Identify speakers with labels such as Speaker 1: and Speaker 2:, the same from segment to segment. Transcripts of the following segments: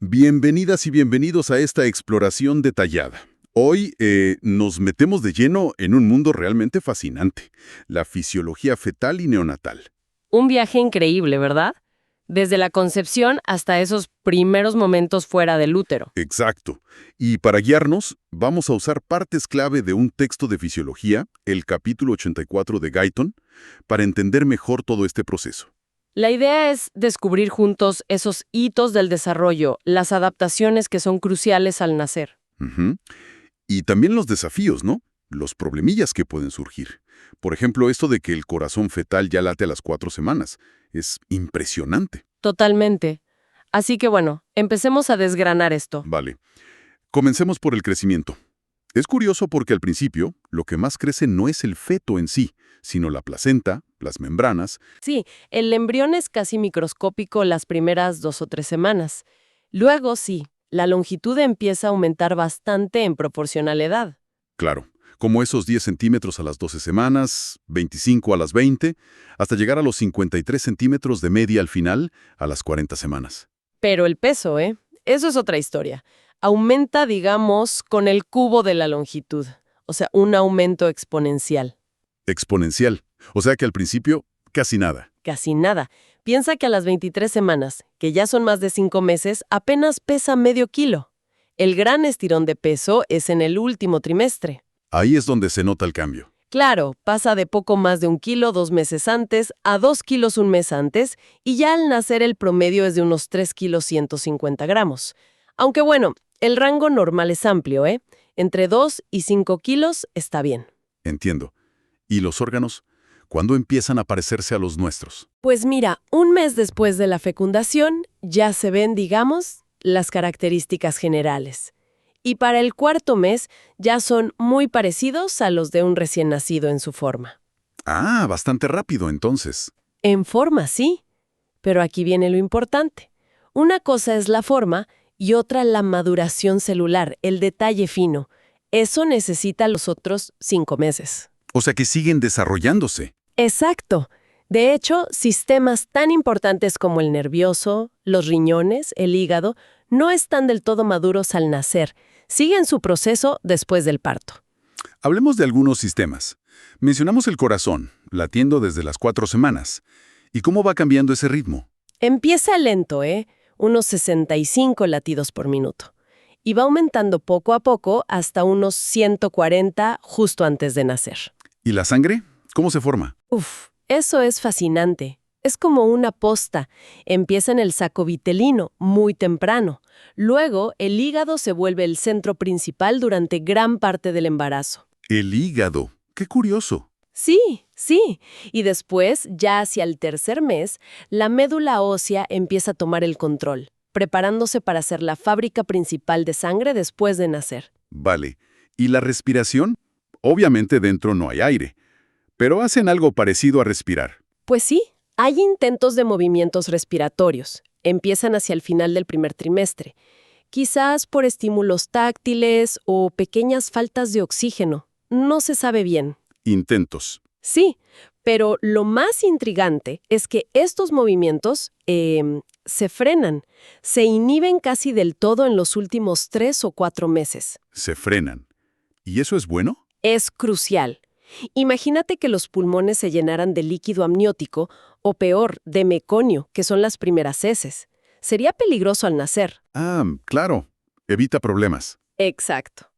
Speaker 1: Bienvenidas y bienvenidos a esta exploración detallada. Hoy nos metemos de lleno en un mundo realmente fascinante, la fisiología fetal y neonatal.
Speaker 2: Un viaje increíble, ¿verdad? Desde la concepción hasta esos primeros momentos fuera del útero.
Speaker 1: Exacto. Y para guiarnos, vamos a usar partes clave de un texto de fisiología, el capítulo 84 de Guyton, para entender mejor todo este proceso.
Speaker 2: La idea es descubrir juntos esos hitos del desarrollo, las adaptaciones que son cruciales al nacer.
Speaker 1: Ujú. Y también los desafíos, ¿no? Los problemillas que pueden surgir. Por ejemplo, esto de que el corazón fetal ya late a las 4 semanas. Es impresionante.
Speaker 2: Totalmente. Así que bueno, empecemos a desgranar esto.
Speaker 1: Vale. Comencemos por el crecimiento. Es curioso porque al principio, lo que más crece no es el feto en sí, sino la placenta, las membranas.
Speaker 2: Sí, el embrión es casi microscópico las primeras 2 o 3 semanas. Luego sí, la longitud empieza a aumentar bastante en proporción a la edad.
Speaker 1: Claro, como esos 10 centímetros a las 12 semanas, 25 a las 20, hasta llegar a los 53 centímetros de media al final, a las 40 semanas.
Speaker 2: Pero el peso, ¿eh? Eso es otra historia. Aumenta, digamos, con el cubo de la longitud. O sea, un aumento exponencial.
Speaker 1: Exponencial. O sea que al principio, casi nada.
Speaker 2: Casi nada. Piensa que a las 23 semanas, que ya son más de 5 meses, apenas pesa medio kilo. El gran estirón de peso es en el último trimestre.
Speaker 1: Ahí es donde se nota el cambio.
Speaker 2: Claro, pasa de poco más de 1 kilo 2 meses antes a 2 kilos un mes antes, y ya al nacer el promedio es de unos 3 kilos 150 gramos. Aunque bueno, el rango normal es amplio, ¿eh? Entre 2 y 5 kilos está bien.
Speaker 1: Entiendo. ¿Y los órganos? ¿Cuándo empiezan a parecerse a los nuestros?
Speaker 2: Pues mira, un mes después de la fecundación ya se ven, digamos, las características generales. Y para el 4 mes ya son muy parecidos a los de un recién nacido en su forma.
Speaker 1: Ah, bastante rápido entonces.
Speaker 2: En forma, sí. Pero aquí viene lo importante. Una cosa es la forma y otra la maduración celular, el detalle fino. Eso necesita los otros 5 meses.
Speaker 1: O sea que siguen desarrollándose.
Speaker 2: Exacto. De hecho, sistemas tan importantes como el nervioso, los riñones, el hígado, no están del todo maduros al nacer. Siguen su proceso después del parto.
Speaker 1: Hablemos de algunos sistemas. Mencionamos el corazón, latiendo desde las 4 semanas. ¿Y cómo va cambiando ese ritmo?
Speaker 2: Empieza lento, unos 65 latidos por minuto. Y va aumentando poco a poco hasta unos 140 justo antes de nacer.
Speaker 1: ¿Y la sangre? ¿Cómo se forma?
Speaker 2: Uf, eso es fascinante. Es como una posta. Empieza en el saco vitelino, muy temprano. Luego, el hígado se vuelve el centro principal durante gran parte del embarazo.
Speaker 1: El hígado. ¡Qué curioso!
Speaker 2: Sí, sí. Y después, ya hacia el 3er mes, la médula ósea empieza a tomar el control, preparándose para ser la fábrica principal de sangre después de nacer.
Speaker 1: Vale. ¿Y la respiración? Obviamente dentro no hay aire, pero hacen algo parecido a respirar.
Speaker 2: Pues sí, hay intentos de movimientos respiratorios. Empiezan hacia el final del primer trimestre, quizás por estímulos táctiles o pequeñas faltas de oxígeno. No se sabe bien.
Speaker 1: Intentos.
Speaker 2: Sí, pero lo más intrigante es que estos movimientos se frenan, se inhiben casi del todo en los últimos 3 o 4 meses.
Speaker 1: Se frenan. ¿Y eso es bueno?
Speaker 2: Es crucial. Imagínate que los pulmones se llenaran de líquido amniótico o peor, de meconio, que son las primeras heces. Sería peligroso al nacer.
Speaker 1: Ah, claro. Evita problemas.
Speaker 2: Exacto.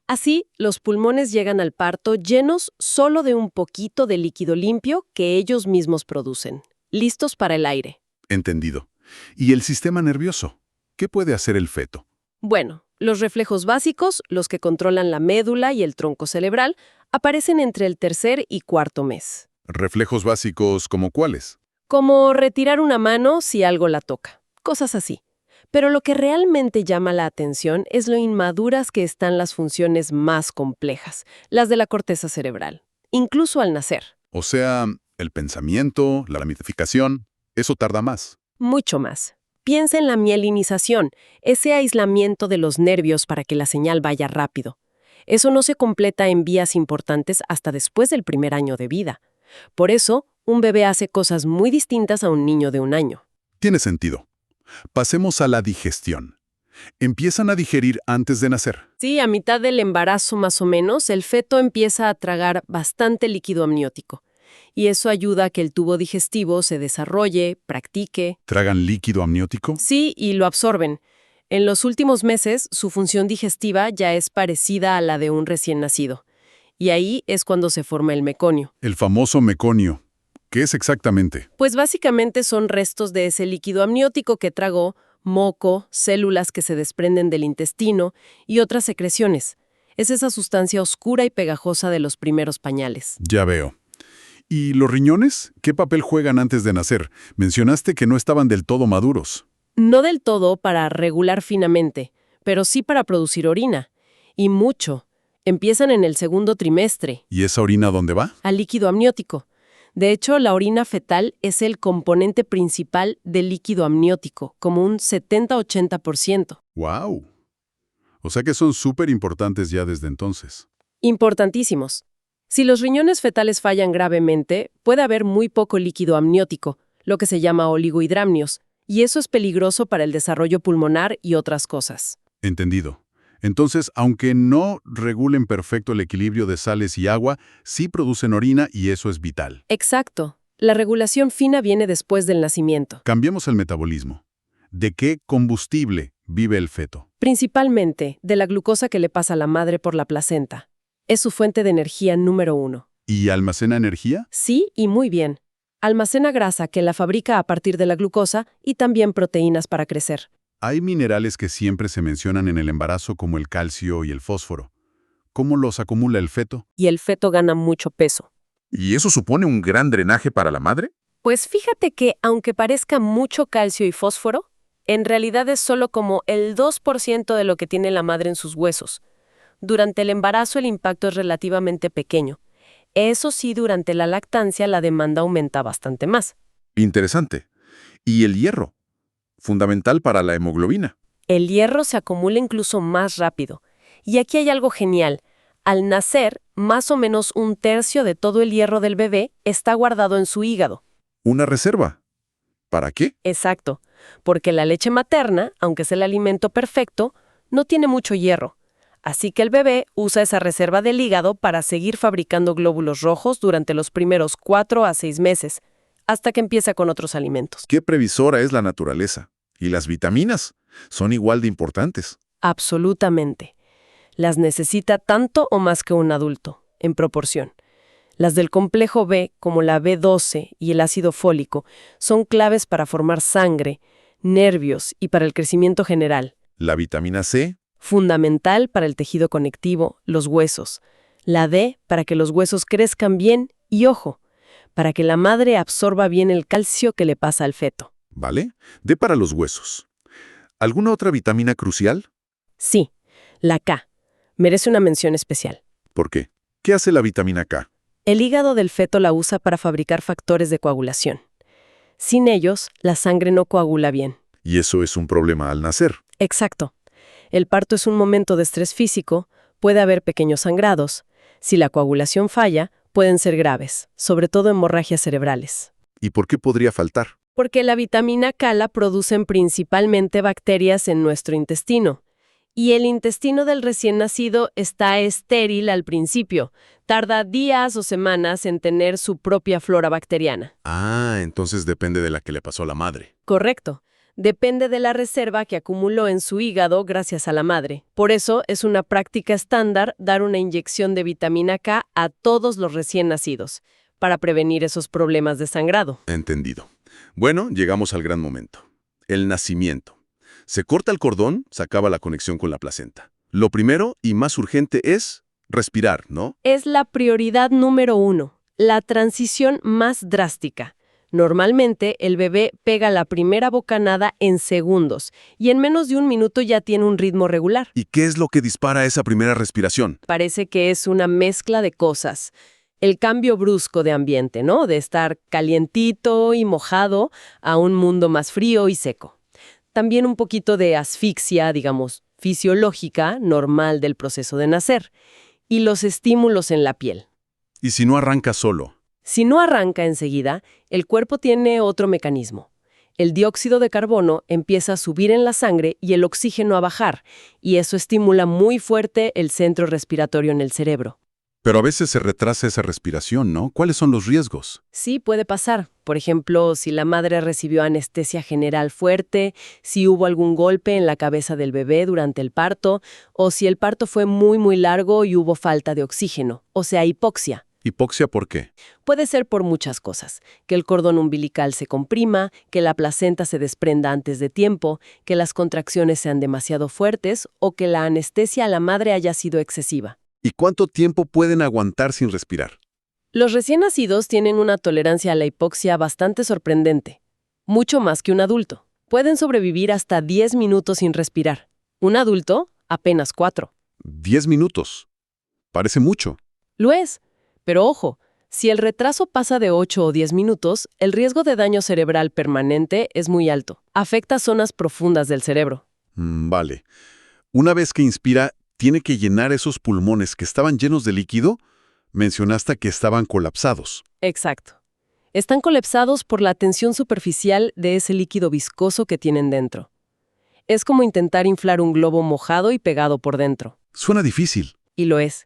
Speaker 2: Así, los pulmones llegan al parto llenos solo de un poquito de líquido limpio que ellos mismos producen, listos para el aire.
Speaker 1: Entendido. ¿Y el sistema nervioso? ¿Qué puede hacer el feto?
Speaker 2: Bueno, los reflejos básicos, los que controlan la médula y el tronco cerebral, aparecen entre el 3er y 4er mes.
Speaker 1: ¿Reflejos básicos como cuáles?
Speaker 2: Como retirar una mano si algo la toca, cosas así. Pero lo que realmente llama la atención es lo inmaduras que están las funciones más complejas, las de la corteza cerebral, incluso al nacer.
Speaker 1: O sea, el pensamiento, la ramificación, eso tarda más.
Speaker 2: Mucho más. Piensa en la mielinización, ese aislamiento de los nervios para que la señal vaya rápido. Eso no se completa en vías importantes hasta después del primer año de vida. Por eso, un bebé hace cosas muy distintas a un niño de 1 año.
Speaker 1: Tiene sentido. Pasemos a la digestión. Empiezan a digerir antes de nacer.
Speaker 2: Sí, a mitad del embarazo más o menos, el feto empieza a tragar bastante líquido amniótico. Y eso ayuda a que el tubo digestivo se desarrolle, practique.
Speaker 1: ¿Tragan líquido amniótico?
Speaker 2: Sí, y lo absorben. En los últimos meses, su función digestiva ya es parecida a la de un recién nacido. Y ahí es cuando se forma el meconio.
Speaker 1: El famoso meconio. ¿Qué es exactamente?
Speaker 2: Pues básicamente son restos de ese líquido amniótico que tragó, moco, células que se desprenden del intestino y otras secreciones. Es esa sustancia oscura y pegajosa de los primeros pañales.
Speaker 1: Ya veo. ¿Y los riñones? ¿Qué papel juegan antes de nacer? Mencionaste que no estaban del todo maduros.
Speaker 2: No del todo para regular finamente, pero sí para producir orina. Y mucho. Empiezan en el segundo trimestre,
Speaker 1: ¿Y esa orina dónde va?
Speaker 2: al líquido amniótico. De hecho, la orina fetal es el componente principal del líquido amniótico, como un 70-80%.
Speaker 1: ¡Wow! O sea que son súper importantes ya desde entonces.
Speaker 2: Importantísimos. Si los riñones fetales fallan gravemente, puede haber muy poco líquido amniótico, lo que se llama oligohidramnios, y eso es peligroso para el desarrollo pulmonar y otras cosas.
Speaker 1: Entendido. Entonces, aunque no regulen perfecto el equilibrio de sales y agua, sí producen orina y eso es vital.
Speaker 2: Exacto. La regulación fina viene después del nacimiento.
Speaker 1: Cambiemos el metabolismo. ¿De qué combustible vive el feto?
Speaker 2: Principalmente de la glucosa que le pasa a la madre por la placenta. Es su fuente de energía número 1.
Speaker 1: ¿Y almacena energía?
Speaker 2: Sí, y muy bien. Almacena grasa que la fabrica a partir de la glucosa y también proteínas para crecer.
Speaker 1: Hay minerales que siempre se mencionan en el embarazo como el calcio y el fósforo. ¿Cómo los acumula el feto?
Speaker 2: Y el feto gana mucho peso.
Speaker 3: ¿Y eso supone un gran drenaje para la madre?
Speaker 2: Pues fíjate que, aunque parezca mucho calcio y fósforo, en realidad es solo como el 2% de lo que tiene la madre en sus huesos. Durante el embarazo el impacto es relativamente pequeño. Eso sí, durante la lactancia la demanda aumenta bastante más.
Speaker 3: Interesante. ¿Y el hierro? Fundamental para la hemoglobina.
Speaker 2: El hierro se acumula incluso más rápido. Y aquí hay algo genial. Al nacer, más o menos 1/3 de todo el hierro del bebé está guardado en su hígado.
Speaker 3: ¿Una reserva? ¿Para qué?
Speaker 2: Exacto, porque la leche materna, aunque es el alimento perfecto, no tiene mucho hierro. Así que el bebé usa esa reserva del hígado para seguir fabricando glóbulos rojos durante los primeros 4 a 6 meses, hasta que empieza con otros alimentos.
Speaker 3: ¿Qué previsora es la naturaleza? ¿Y las vitaminas? Son igual de importantes.
Speaker 2: Absolutamente. Las necesita tanto o más que un adulto, en proporción. Las del complejo B, como la B12 y el ácido fólico, son claves para formar sangre, nervios y para el crecimiento general.
Speaker 3: La vitamina C,
Speaker 2: Fundamental para el tejido conectivo, los huesos. La D para que los huesos crezcan bien y, ojo, para que la madre absorba bien el calcio que le pasa al feto.
Speaker 3: ¿vale? D para los huesos. ¿Alguna otra vitamina crucial?
Speaker 2: Sí, la K. Merece una mención especial.
Speaker 3: ¿Por qué? ¿Qué hace la vitamina K?
Speaker 2: El hígado del feto la usa para fabricar factores de coagulación. Sin ellos, la sangre no coagula bien.
Speaker 3: Y eso es un problema al nacer.
Speaker 2: Exacto. El parto es un momento de estrés físico, puede haber pequeños sangrados. Si la coagulación falla, pueden ser graves, sobre todo hemorragias cerebrales.
Speaker 3: ¿Y por qué podría faltar?
Speaker 2: Porque la vitamina K la producen principalmente bacterias en nuestro intestino. Y el intestino del recién nacido está estéril al principio. Tarda días o semanas en tener su propia flora bacteriana.
Speaker 3: Ah, entonces depende de la que le pasó a la madre.
Speaker 2: Correcto. Depende de la reserva que acumuló en su hígado gracias a la madre. Por eso es una práctica estándar dar una inyección de vitamina K a todos los recién nacidos, para prevenir esos problemas de sangrado.
Speaker 3: Entendido. Bueno, llegamos al gran momento. El nacimiento. Se corta el cordón, se acaba la conexión con la placenta. Lo primero y más urgente es respirar, ¿no?
Speaker 2: Es la prioridad número 1, la transición más drástica. Normalmente, el bebé pega la primera bocanada en segundos y en menos de 1 minuto ya tiene un ritmo regular.
Speaker 3: ¿Y qué es lo que dispara esa primera respiración?
Speaker 2: Parece que es una mezcla de cosas. El cambio brusco de ambiente, ¿no? De estar calientito y mojado a un mundo más frío y seco. También un poquito de asfixia, digamos, fisiológica, normal del proceso de nacer. Y los estímulos en la piel.
Speaker 3: ¿Y si no arranca solo?
Speaker 2: Si no arranca enseguida, el cuerpo tiene otro mecanismo. El dióxido de carbono empieza a subir en la sangre y el oxígeno a bajar, y eso estimula muy fuerte el centro respiratorio en el cerebro.
Speaker 1: Pero a veces se retrasa esa respiración, ¿no? ¿Cuáles son los riesgos?
Speaker 2: Sí, puede pasar. Por ejemplo, si la madre recibió anestesia general fuerte, si hubo algún golpe en la cabeza del bebé durante el parto, o si el parto fue muy largo y hubo falta de oxígeno, o sea, hipoxia.
Speaker 1: ¿Hipoxia por qué?
Speaker 2: Puede ser por muchas cosas, que el cordón umbilical se comprima, que la placenta se desprenda antes de tiempo, que las contracciones sean demasiado fuertes o que la anestesia a la madre haya sido excesiva.
Speaker 1: ¿Y cuánto tiempo pueden aguantar sin respirar?
Speaker 2: Los recién nacidos tienen una tolerancia a la hipoxia bastante sorprendente, mucho más que un adulto. Pueden sobrevivir hasta 10 minutos sin respirar. Un adulto, apenas 4.
Speaker 1: 10 minutos. Parece mucho.
Speaker 2: Lo es, pero ojo, si el retraso pasa de 8 o 10 minutos, el riesgo de daño cerebral permanente es muy alto. Afecta zonas profundas del cerebro.
Speaker 1: Vale. Una vez que inspira, ¿tiene que llenar esos pulmones que estaban llenos de líquido? Mencionaste que estaban colapsados.
Speaker 2: Exacto. Están colapsados por la tensión superficial de ese líquido viscoso que tienen dentro. Es como intentar inflar un globo mojado y pegado por dentro.
Speaker 1: Suena difícil.
Speaker 2: Y lo es.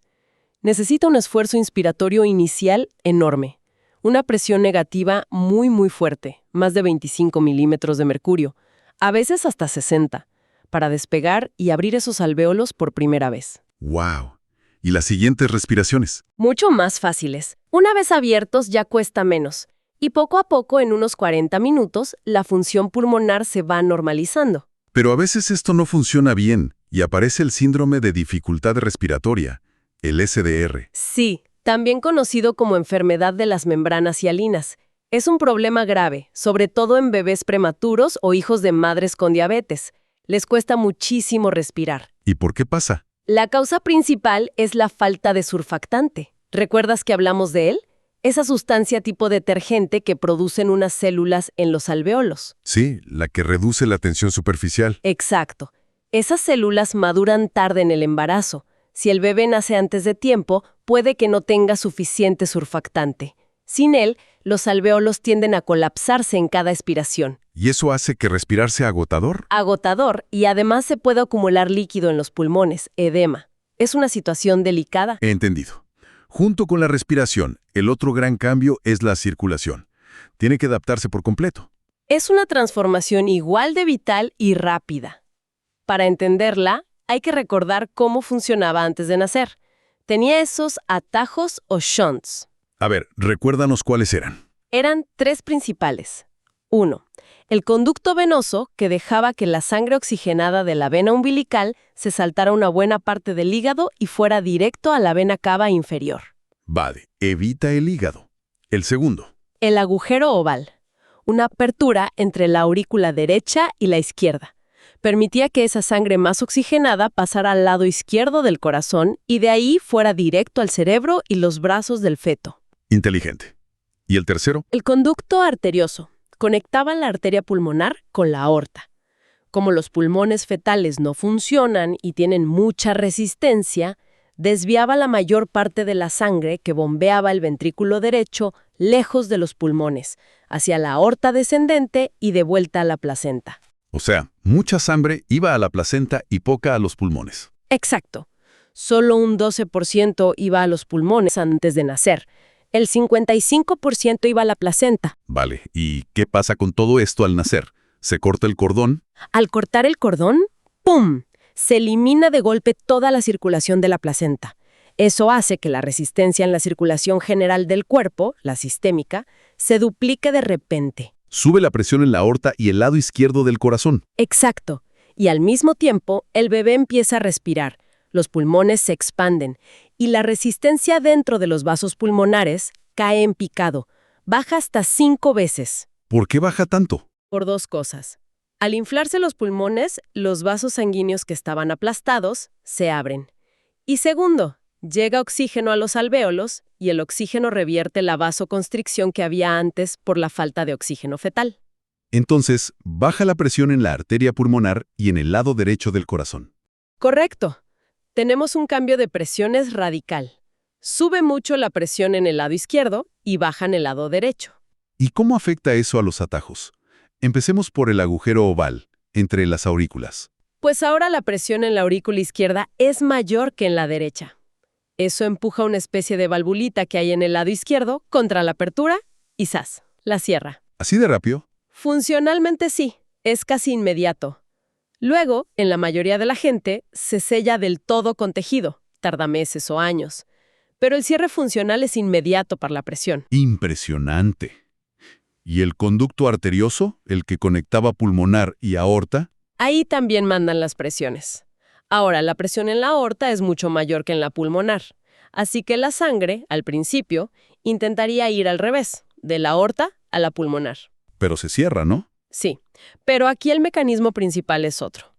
Speaker 2: Necesita un esfuerzo inspiratorio inicial enorme. Una presión negativa muy fuerte, más de 25 milímetros de mercurio, a veces hasta 60, para despegar y abrir esos alvéolos por primera vez.
Speaker 1: ¡Wow! ¿Y las siguientes respiraciones?
Speaker 2: Mucho más fáciles. Una vez abiertos ya cuesta menos. Y poco a poco, en unos 40 minutos, la función pulmonar se va normalizando.
Speaker 1: Pero a veces esto no funciona bien y aparece el síndrome de dificultad respiratoria, el SDR.
Speaker 2: Sí, también conocido como enfermedad de las membranas hialinas. Es un problema grave, sobre todo en bebés prematuros o hijos de madres con diabetes. Les cuesta muchísimo respirar.
Speaker 1: ¿Y por qué pasa?
Speaker 2: La causa principal es la falta de surfactante. ¿Recuerdas que hablamos de él? Esa sustancia tipo detergente que producen unas células en los alvéolos.
Speaker 1: Sí, la que reduce la tensión superficial.
Speaker 2: Exacto. Esas células maduran tarde en el embarazo. Si el bebé nace antes de tiempo, puede que no tenga suficiente surfactante. Sin él, los alvéolos tienden a colapsarse en cada expiración.
Speaker 1: ¿Y eso hace que respirar sea agotador?
Speaker 2: Agotador, y además se puede acumular líquido en los pulmones, edema. Es una situación delicada.
Speaker 1: He entendido. Junto con la respiración, el otro gran cambio es la circulación. Tiene que adaptarse por completo.
Speaker 2: Es una transformación igual de vital y rápida. Para entenderla, hay que recordar cómo funcionaba antes de nacer. Tenía esos atajos o shunts.
Speaker 1: A ver, recuérdanos cuáles eran.
Speaker 2: Eran 3 principales. 1. El conducto venoso, que dejaba que la sangre oxigenada de la vena umbilical se saltara una buena parte del hígado y fuera directo a la vena cava inferior.
Speaker 1: Vale, evita el hígado. El segundo.
Speaker 2: El agujero oval, una apertura entre la aurícula derecha y la izquierda. Permitía que esa sangre más oxigenada pasara al lado izquierdo del corazón y de ahí fuera directo al cerebro y los brazos del feto.
Speaker 1: Inteligente. ¿Y el tercero?
Speaker 2: El conducto arterioso conectaba la arteria pulmonar con la aorta. Como los pulmones fetales no funcionan y tienen mucha resistencia, desviaba la mayor parte de la sangre que bombeaba el ventrículo derecho lejos de los pulmones, hacia la aorta descendente y de vuelta a la placenta.
Speaker 1: O sea, mucha sangre iba a la placenta y poca a los pulmones.
Speaker 2: Exacto. Solo un 12% iba a los pulmones antes de nacer. El 55% iba a la placenta.
Speaker 1: Vale, ¿y qué pasa con todo esto al nacer? ¿Se corta el cordón?
Speaker 2: Al cortar el cordón, ¡pum!, se elimina de golpe toda la circulación de la placenta. Eso hace que la resistencia en la circulación general del cuerpo, la sistémica, se duplique de repente.
Speaker 1: Sube la presión en la aorta y el lado izquierdo del corazón.
Speaker 2: Exacto. Y al mismo tiempo, el bebé empieza a respirar. Los pulmones se expanden y la resistencia dentro de los vasos pulmonares cae en picado. Baja hasta 5 veces.
Speaker 1: ¿Por qué baja tanto?
Speaker 2: Por 2 cosas. Al inflarse los pulmones, los vasos sanguíneos que estaban aplastados se abren. Y segundo, llega oxígeno a los alvéolos y el oxígeno revierte la vasoconstricción que había antes por la falta de oxígeno fetal.
Speaker 1: Entonces, baja la presión en la arteria pulmonar y en el lado derecho del corazón.
Speaker 2: Correcto. Tenemos un cambio de presiones radical. Sube mucho la presión en el lado izquierdo y baja en el lado derecho.
Speaker 1: ¿Y cómo afecta eso a los atajos? Empecemos por el agujero oval, entre las aurículas.
Speaker 2: Pues ahora la presión en la aurícula izquierda es mayor que en la derecha. Eso empuja una especie de valvulita que hay en el lado izquierdo contra la apertura y ¡zas!, la cierra.
Speaker 1: ¿Así de rápido?
Speaker 2: Funcionalmente sí, es casi inmediato. Luego, en la mayoría de la gente, se sella del todo con tejido, tarda meses o años. Pero el cierre funcional es inmediato para la presión.
Speaker 1: Impresionante. ¿Y el conducto arterioso, el que conectaba pulmonar y aorta?
Speaker 2: Ahí también mandan las presiones. Ahora, la presión en la aorta es mucho mayor que en la pulmonar. Así que la sangre, al principio, intentaría ir al revés, de la aorta a la pulmonar.
Speaker 1: Pero se cierra, ¿no?
Speaker 2: Sí, pero aquí el mecanismo principal es otro.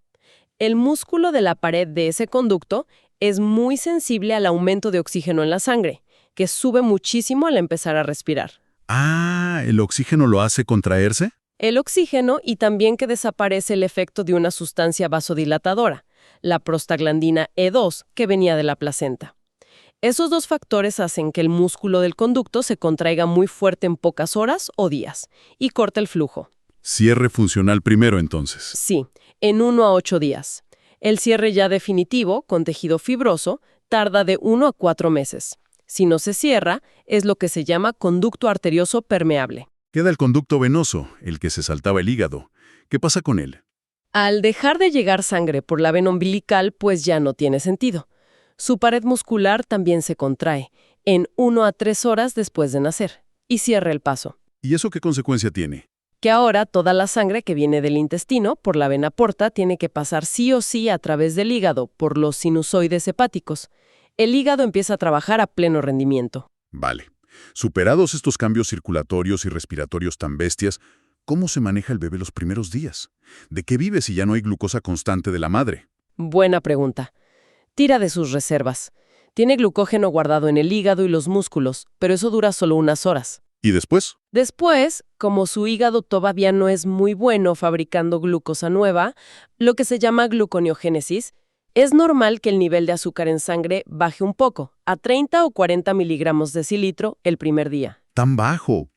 Speaker 2: El músculo de la pared de ese conducto es muy sensible al aumento de oxígeno en la sangre, que sube muchísimo al empezar a respirar.
Speaker 1: Ah, ¿el oxígeno lo hace contraerse?
Speaker 2: El oxígeno y también que desaparece el efecto de una sustancia vasodilatadora, la prostaglandina E2, que venía de la placenta. Esos dos factores hacen que el músculo del conducto se contraiga muy fuerte en pocas horas o días y corta el flujo.
Speaker 1: Cierre funcional primero, entonces.
Speaker 2: Sí, en 1 a 8 días. El cierre ya definitivo, con tejido fibroso, tarda de 1 a 4 meses. Si no se cierra, es lo que se llama conducto arterioso permeable.
Speaker 1: Queda el conducto venoso, el que se saltaba el hígado. ¿Qué pasa con él?
Speaker 2: Al dejar de llegar sangre por la vena umbilical, pues ya no tiene sentido. Su pared muscular también se contrae, en 1 a 3 horas después de nacer, y cierra el paso.
Speaker 1: ¿Y eso qué consecuencia tiene?
Speaker 2: Que ahora toda la sangre que viene del intestino por la vena porta tiene que pasar sí o sí a través del hígado por los sinusoides hepáticos. El hígado empieza a trabajar a pleno rendimiento.
Speaker 1: Vale. Superados estos cambios circulatorios y respiratorios tan bestias, ¿cómo se maneja el bebé los primeros días? ¿De qué vive si ya no hay glucosa constante de la madre?
Speaker 2: Buena pregunta. Tira de sus reservas. Tiene glucógeno guardado en el hígado y los músculos, pero eso dura solo unas horas.
Speaker 1: ¿Y después?
Speaker 2: Después, como su hígado todavía no es muy bueno fabricando glucosa nueva, lo que se llama gluconeogénesis, es normal que el nivel de azúcar en sangre baje un poco, a 30 o 40 miligramos decilitro el primer día.
Speaker 1: ¿Tan bajo?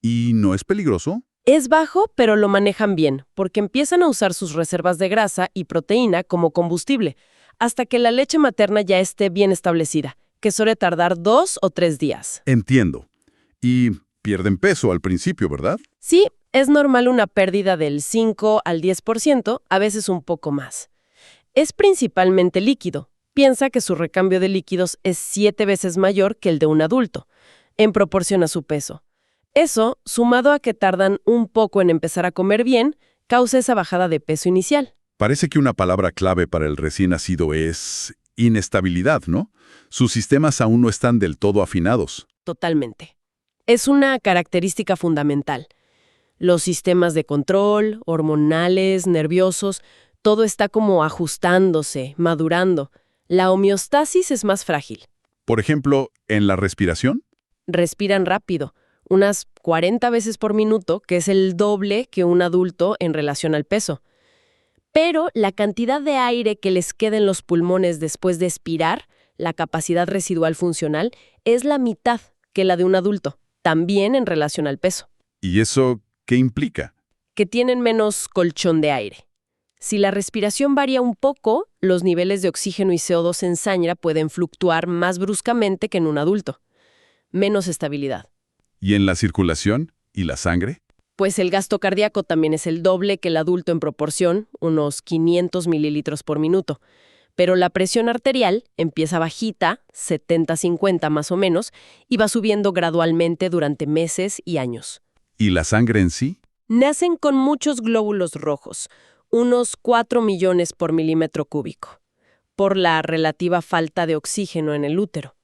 Speaker 1: ¿Y no es peligroso?
Speaker 2: Es bajo, pero lo manejan bien, porque empiezan a usar sus reservas de grasa y proteína como combustible, hasta que la leche materna ya esté bien establecida, que suele tardar 2 o 3 días.
Speaker 1: Entiendo. Y pierden peso al principio, ¿verdad?
Speaker 2: Sí, es normal una pérdida del 5 al 10%, a veces un poco más. Es principalmente líquido. Piensa que su recambio de líquidos es 7 veces mayor que el de un adulto, en proporción a su peso. Eso, sumado a que tardan un poco en empezar a comer bien, causa esa bajada de peso inicial.
Speaker 1: Parece que una palabra clave para el recién nacido es inestabilidad, ¿no? Sus sistemas aún no están del todo afinados.
Speaker 2: Totalmente. Es una característica fundamental. Los sistemas de control, hormonales, nerviosos, todo está como ajustándose, madurando. La homeostasis es más frágil.
Speaker 1: Por ejemplo, en la respiración.
Speaker 2: Respiran rápido, unas 40 veces por minuto, que es el doble que un adulto en relación al peso. Pero la cantidad de aire que les queda en los pulmones después de expirar, la capacidad residual funcional, es la mitad que la de un adulto, también en relación al peso.
Speaker 1: ¿Y eso qué implica?
Speaker 2: Que tienen menos colchón de aire. Si la respiración varía un poco, los niveles de oxígeno y CO2 en sangre pueden fluctuar más bruscamente que en un adulto. Menos estabilidad.
Speaker 1: ¿Y en la circulación y la sangre?
Speaker 2: Pues el gasto cardíaco también es el doble que el adulto en proporción, unos 500 mililitros por minuto. Pero la presión arterial empieza bajita, 70-50 más o menos, y va subiendo gradualmente durante meses y años.
Speaker 1: ¿Y la sangre en sí?
Speaker 2: Nacen con muchos glóbulos rojos, unos 4 millones por milímetro cúbico, por la relativa falta de oxígeno en el útero.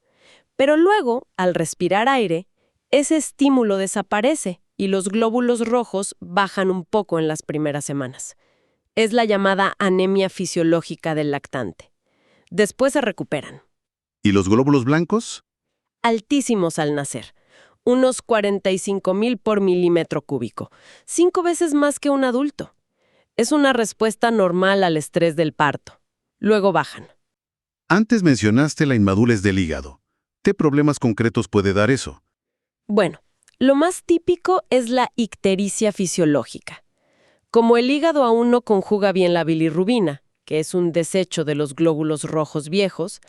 Speaker 2: Pero luego, al respirar aire, ese estímulo desaparece y los glóbulos rojos bajan un poco en las primeras semanas. Es la llamada anemia fisiológica del lactante. Después se recuperan.
Speaker 1: ¿Y los glóbulos blancos?
Speaker 2: Altísimos al nacer, unos 45,000 por milímetro cúbico, 5 veces más que un adulto. Es una respuesta normal al estrés del parto. Luego bajan.
Speaker 1: Antes mencionaste la inmadurez del hígado. ¿Qué problemas concretos puede dar eso?
Speaker 2: Bueno, lo más típico es la ictericia fisiológica. Como el hígado aún no conjuga bien la bilirrubina, que es un desecho de los glóbulos rojos viejos,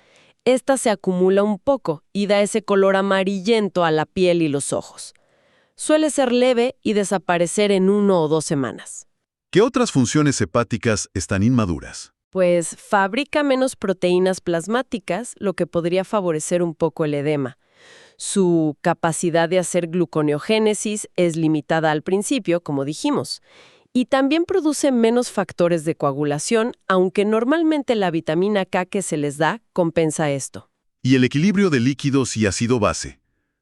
Speaker 2: esta se acumula un poco y da ese color amarillento a la piel y los ojos. Suele ser leve y desaparecer en 1 o 2 semanas.
Speaker 1: ¿Qué otras funciones hepáticas están inmaduras?
Speaker 2: Pues fabrica menos proteínas plasmáticas, lo que podría favorecer un poco el edema. Su capacidad de hacer gluconeogénesis es limitada al principio, como dijimos. Y también produce menos factores de coagulación, aunque normalmente la vitamina K que se les da compensa esto.
Speaker 1: Y el equilibrio de líquidos y ácido base.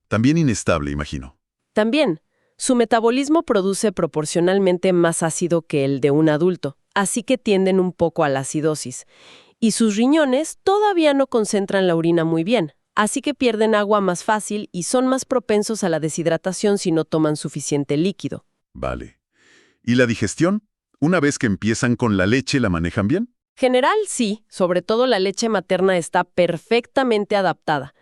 Speaker 1: También inestable, imagino.
Speaker 2: También, su metabolismo produce proporcionalmente más ácido que el de un adulto, así que tienden un poco a la acidosis. Y sus riñones todavía no concentran la orina muy bien, así que pierden agua más fácil y son más propensos a la deshidratación si no toman suficiente líquido.
Speaker 1: Vale. ¿Y la digestión? Una vez que empiezan con la leche, ¿la manejan bien?
Speaker 2: General, sí, sobre todo la leche materna está perfectamente adaptada.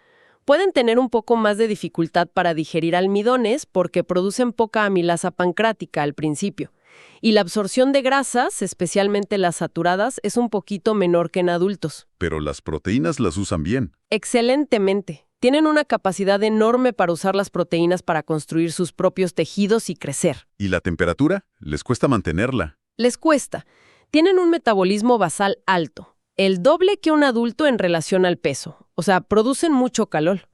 Speaker 2: Pueden tener un poco más de dificultad para digerir almidones porque producen poca amilasa pancrática al principio. Y la absorción de grasas, especialmente las saturadas, es un poquito menor que en adultos.
Speaker 1: Pero las proteínas las usan bien.
Speaker 2: Excelentemente. Tienen una capacidad enorme para usar las proteínas para construir sus propios tejidos y crecer.
Speaker 1: ¿Y la temperatura? Les cuesta mantenerla.
Speaker 2: Les cuesta. Tienen un metabolismo basal alto, el doble que un adulto en relación al peso. O sea, producen mucho calor.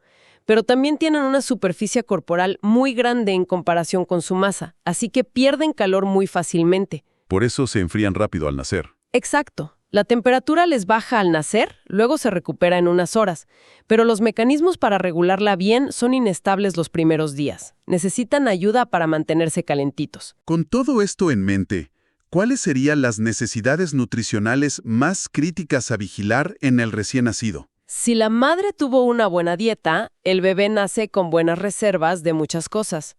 Speaker 2: Pero también tienen una superficie corporal muy grande en comparación con su masa, así que pierden calor muy fácilmente.
Speaker 1: Por eso se enfrían rápido al nacer.
Speaker 2: Exacto. La temperatura les baja al nacer, luego se recupera en unas horas, pero los mecanismos para regularla bien son inestables los primeros días. Necesitan ayuda para mantenerse calentitos.
Speaker 1: Con todo esto en mente, ¿cuáles serían las necesidades nutricionales más críticas a vigilar en el recién nacido?
Speaker 2: Si la madre tuvo una buena dieta, el bebé nace con buenas reservas de muchas cosas.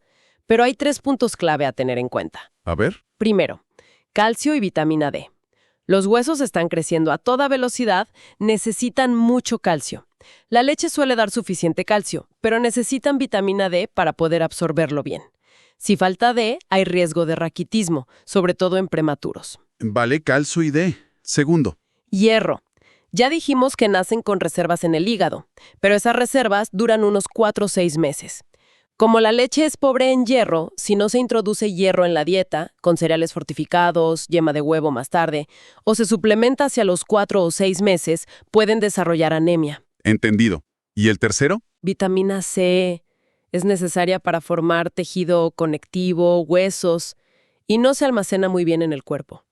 Speaker 2: Pero hay 3 puntos clave a tener en cuenta.
Speaker 1: A ver.
Speaker 2: Primero, calcio y vitamina D. Los huesos están creciendo a toda velocidad, necesitan mucho calcio. La leche suele dar suficiente calcio, pero necesitan vitamina D para poder absorberlo bien. Si falta D, hay riesgo de raquitismo, sobre todo en prematuros.
Speaker 1: Vale, calcio y D. Segundo.
Speaker 2: Hierro. Ya dijimos que nacen con reservas en el hígado, pero esas reservas duran unos 4 o 6 meses. Como la leche es pobre en hierro, si no se introduce hierro en la dieta, con cereales fortificados, yema de huevo más tarde, o se suplementa hacia los 4 o 6 meses, pueden desarrollar anemia.
Speaker 1: Entendido. ¿Y el tercero?
Speaker 2: Vitamina C es necesaria para formar tejido conectivo, huesos, y no se almacena muy bien en el cuerpo.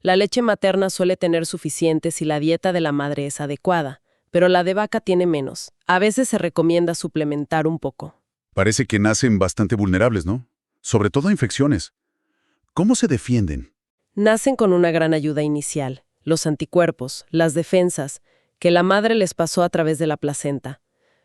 Speaker 2: La leche materna suele tener suficiente si la dieta de la madre es adecuada, pero la de vaca tiene menos. A veces se recomienda suplementar un poco.
Speaker 1: Parece que nacen bastante vulnerables, ¿no? Sobre todo a infecciones. ¿Cómo se defienden?
Speaker 2: Nacen con una gran ayuda inicial, los anticuerpos, las defensas, que la madre les pasó a través de la placenta.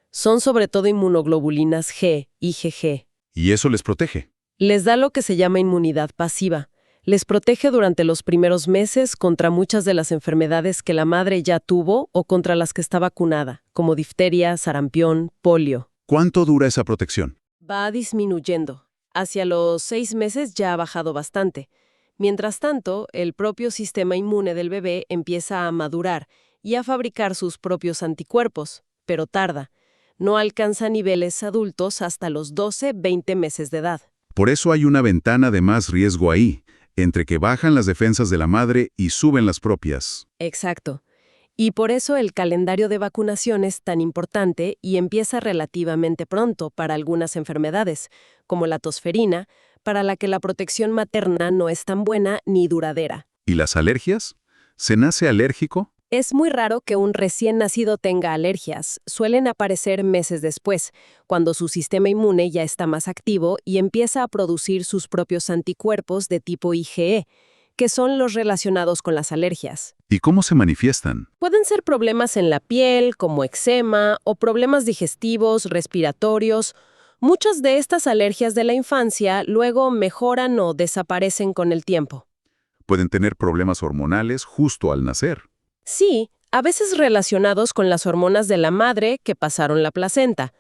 Speaker 2: Son sobre todo inmunoglobulinas G, IgG.
Speaker 1: ¿Y eso les protege?
Speaker 2: Les da lo que se llama inmunidad pasiva. Les protege durante los primeros meses contra muchas de las enfermedades que la madre ya tuvo o contra las que está vacunada, como difteria, sarampión, polio.
Speaker 1: ¿Cuánto dura esa protección?
Speaker 2: Va disminuyendo. Hacia los 6 meses ya ha bajado bastante. Mientras tanto, el propio sistema inmune del bebé empieza a madurar y a fabricar sus propios anticuerpos, pero tarda. No alcanza niveles adultos hasta los 12-20 meses de edad.
Speaker 1: Por eso hay una ventana de más riesgo ahí, entre que bajan las defensas de la madre y suben las propias.
Speaker 2: Exacto. Y por eso el calendario de vacunación es tan importante y empieza relativamente pronto para algunas enfermedades, como la tosferina, para la que la protección materna no es tan buena ni duradera.
Speaker 1: ¿Y las alergias? ¿Se nace alérgico?
Speaker 2: Es muy raro que un recién nacido tenga alergias. Suelen aparecer meses después, cuando su sistema inmune ya está más activo y empieza a producir sus propios anticuerpos de tipo IgE, que son los relacionados con las alergias.
Speaker 1: ¿Y cómo se manifiestan?
Speaker 2: Pueden ser problemas en la piel, como eczema, o problemas digestivos, respiratorios. Muchas de estas alergias de la infancia luego mejoran o desaparecen con el tiempo.
Speaker 1: Pueden tener problemas hormonales justo al nacer.
Speaker 2: Sí, a veces relacionados con las hormonas de la madre que pasaron la placenta.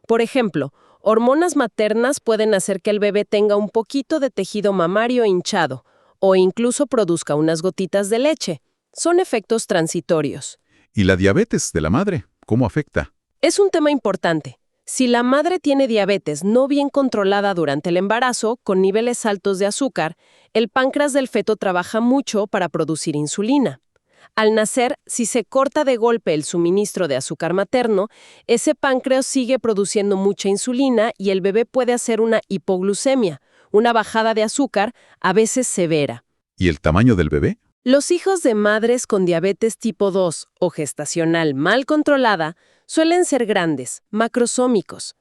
Speaker 2: Por ejemplo, hormonas maternas pueden hacer que el bebé tenga un poquito de tejido mamario hinchado, o incluso produzca unas gotitas de leche. Son efectos transitorios.
Speaker 1: ¿Y la diabetes de la madre? ¿Cómo afecta?
Speaker 2: Es un tema importante. Si la madre tiene diabetes no bien controlada durante el embarazo, con niveles altos de azúcar, el páncreas del feto trabaja mucho para producir insulina. Al nacer, si se corta de golpe el suministro de azúcar materno, ese páncreas sigue produciendo mucha insulina y el bebé puede hacer una hipoglucemia, una bajada de azúcar, a veces severa.
Speaker 1: ¿Y el tamaño del bebé?
Speaker 2: Los hijos de madres con diabetes tipo 2 o gestacional mal controlada suelen ser grandes, macrosómicos.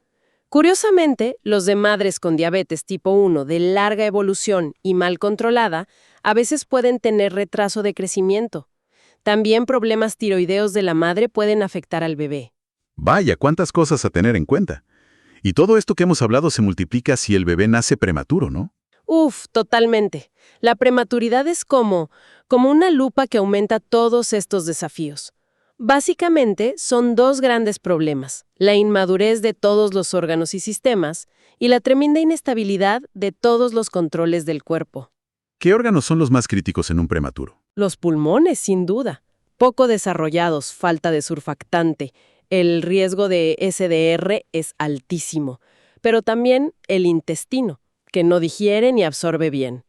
Speaker 2: Curiosamente, los de madres con diabetes tipo 1 de larga evolución y mal controlada a veces pueden tener retraso de crecimiento. También problemas tiroideos de la madre pueden afectar al bebé.
Speaker 1: Vaya, cuántas cosas a tener en cuenta. Y todo esto que hemos hablado se multiplica si el bebé nace prematuro, ¿no?
Speaker 2: Totalmente. La prematuridad es como una lupa que aumenta todos estos desafíos. Básicamente, son dos grandes problemas: la inmadurez de todos los órganos y sistemas y la tremenda inestabilidad de todos los controles del cuerpo.
Speaker 1: ¿Qué órganos son los más críticos en un prematuro?
Speaker 2: Los pulmones, sin duda. Poco desarrollados, falta de surfactante. El riesgo de SDR es altísimo. Pero también el intestino, que no digiere ni absorbe bien.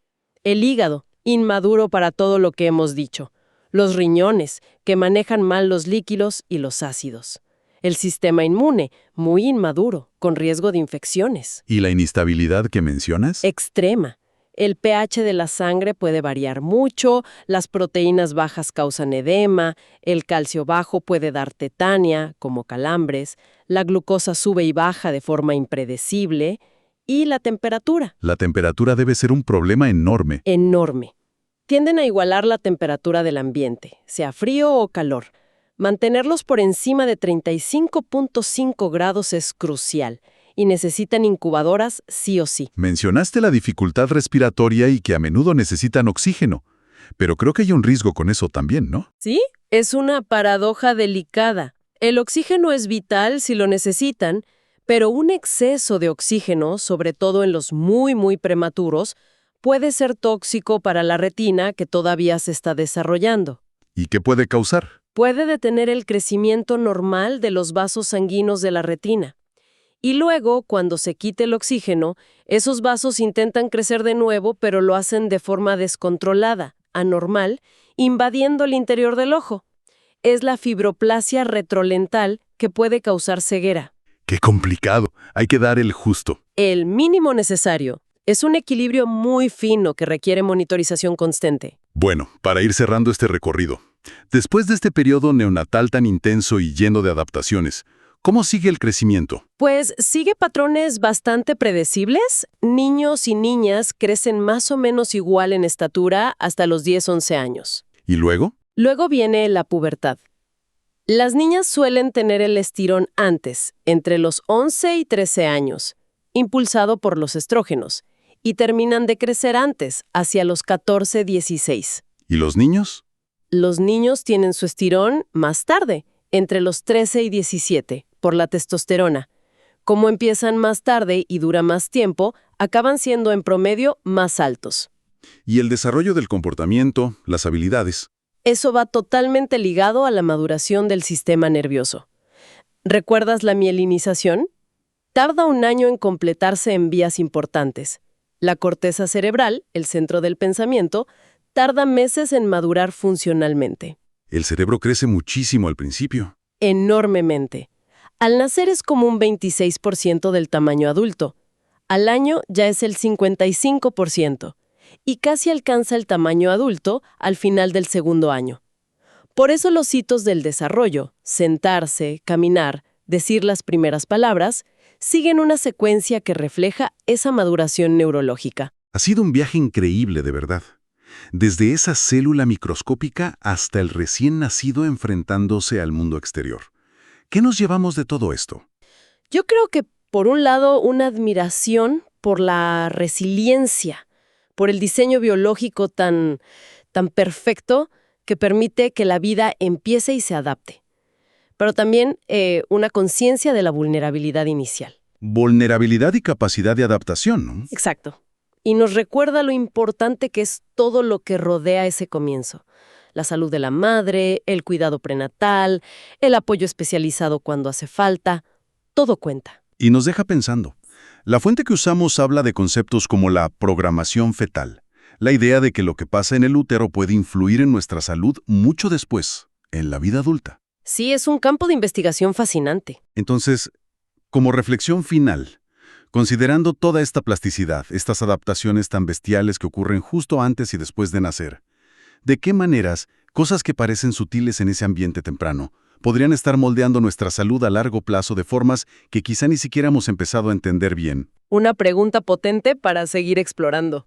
Speaker 2: El hígado, inmaduro para todo lo que hemos dicho. Los riñones, que manejan mal los líquidos y los ácidos. El sistema inmune, muy inmaduro, con riesgo de infecciones.
Speaker 1: ¿Y la inestabilidad que mencionas?
Speaker 2: Extrema. El pH de la sangre puede variar mucho, las proteínas bajas causan edema, el calcio bajo puede dar tetania, como calambres, la glucosa sube y baja de forma impredecible, y la temperatura.
Speaker 1: La temperatura debe ser un problema enorme.
Speaker 2: Enorme. Tienden a igualar la temperatura del ambiente, sea frío o calor. Mantenerlos por encima de 35.5 grados es crucial y necesitan incubadoras sí o sí.
Speaker 1: Mencionaste la dificultad respiratoria y que a menudo necesitan oxígeno, pero creo que hay un riesgo con eso también, ¿no?
Speaker 2: ¿Sí? Es una paradoja delicada. El oxígeno es vital si lo necesitan, pero un exceso de oxígeno, sobre todo en los muy prematuros, puede ser tóxico para la retina que todavía se está desarrollando.
Speaker 1: ¿Y qué puede causar?
Speaker 2: Puede detener el crecimiento normal de los vasos sanguíneos de la retina. Y luego, cuando se quite el oxígeno, esos vasos intentan crecer de nuevo, pero lo hacen de forma descontrolada, anormal, invadiendo el interior del ojo. Es la fibroplasia retrolental que puede causar ceguera.
Speaker 1: ¡Qué complicado! Hay que dar el justo.
Speaker 2: El mínimo necesario. Es un equilibrio muy fino que requiere monitorización constante.
Speaker 1: Bueno, para ir cerrando este recorrido, después de este periodo neonatal tan intenso y lleno de adaptaciones, ¿cómo sigue el crecimiento?
Speaker 2: Pues sigue patrones bastante predecibles. Niños y niñas crecen más o menos igual en estatura hasta los 10-11 años.
Speaker 1: ¿Y luego?
Speaker 2: Luego viene la pubertad. Las niñas suelen tener el estirón antes, entre los 11 y 13 años, impulsado por los estrógenos, y terminan de crecer antes, hacia los 14-16.
Speaker 1: ¿Y los niños?
Speaker 2: Los niños tienen su estirón más tarde, entre los 13 y 17, por la testosterona. Como empiezan más tarde y dura más tiempo, acaban siendo en promedio más altos.
Speaker 1: ¿Y el desarrollo del comportamiento, las habilidades?
Speaker 2: Eso va totalmente ligado a la maduración del sistema nervioso. ¿Recuerdas la mielinización? Tarda 1 año en completarse en vías importantes. La corteza cerebral, el centro del pensamiento, tarda meses en madurar funcionalmente.
Speaker 1: El cerebro crece muchísimo al principio.
Speaker 2: Enormemente. Al nacer es como un 26% del tamaño adulto. Al año ya es el 55%. Y casi alcanza el tamaño adulto al final del 2º año. Por eso los hitos del desarrollo, sentarse, caminar, decir las primeras palabras, siguen una secuencia que refleja esa maduración neurológica.
Speaker 1: Ha sido un viaje increíble, de verdad. Desde esa célula microscópica hasta el recién nacido enfrentándose al mundo exterior. ¿Qué nos llevamos de todo esto?
Speaker 2: Yo creo que, por un lado, una admiración por la resiliencia, por el diseño biológico tan perfecto que permite que la vida empiece y se adapte. Pero también una conciencia de la vulnerabilidad inicial.
Speaker 1: Vulnerabilidad y capacidad de adaptación, ¿no?
Speaker 2: Exacto. y nos recuerda lo importante que es todo lo que rodea ese comienzo. La salud de la madre, el cuidado prenatal, el apoyo especializado cuando hace falta, todo cuenta.
Speaker 4: Y nos deja pensando. La fuente que usamos habla de conceptos como la programación fetal, la idea de que lo que pasa en el útero puede influir en nuestra salud mucho después, en la vida adulta.
Speaker 2: Sí, es un campo de investigación fascinante.
Speaker 4: Entonces, como reflexión final, considerando toda esta plasticidad, estas adaptaciones tan bestiales que ocurren justo antes y después de nacer, ¿de qué maneras cosas que parecen sutiles en ese ambiente temprano podrían estar moldeando nuestra salud a largo plazo de formas que quizá ni siquiera hemos empezado a entender bien?
Speaker 2: Una pregunta potente para seguir explorando.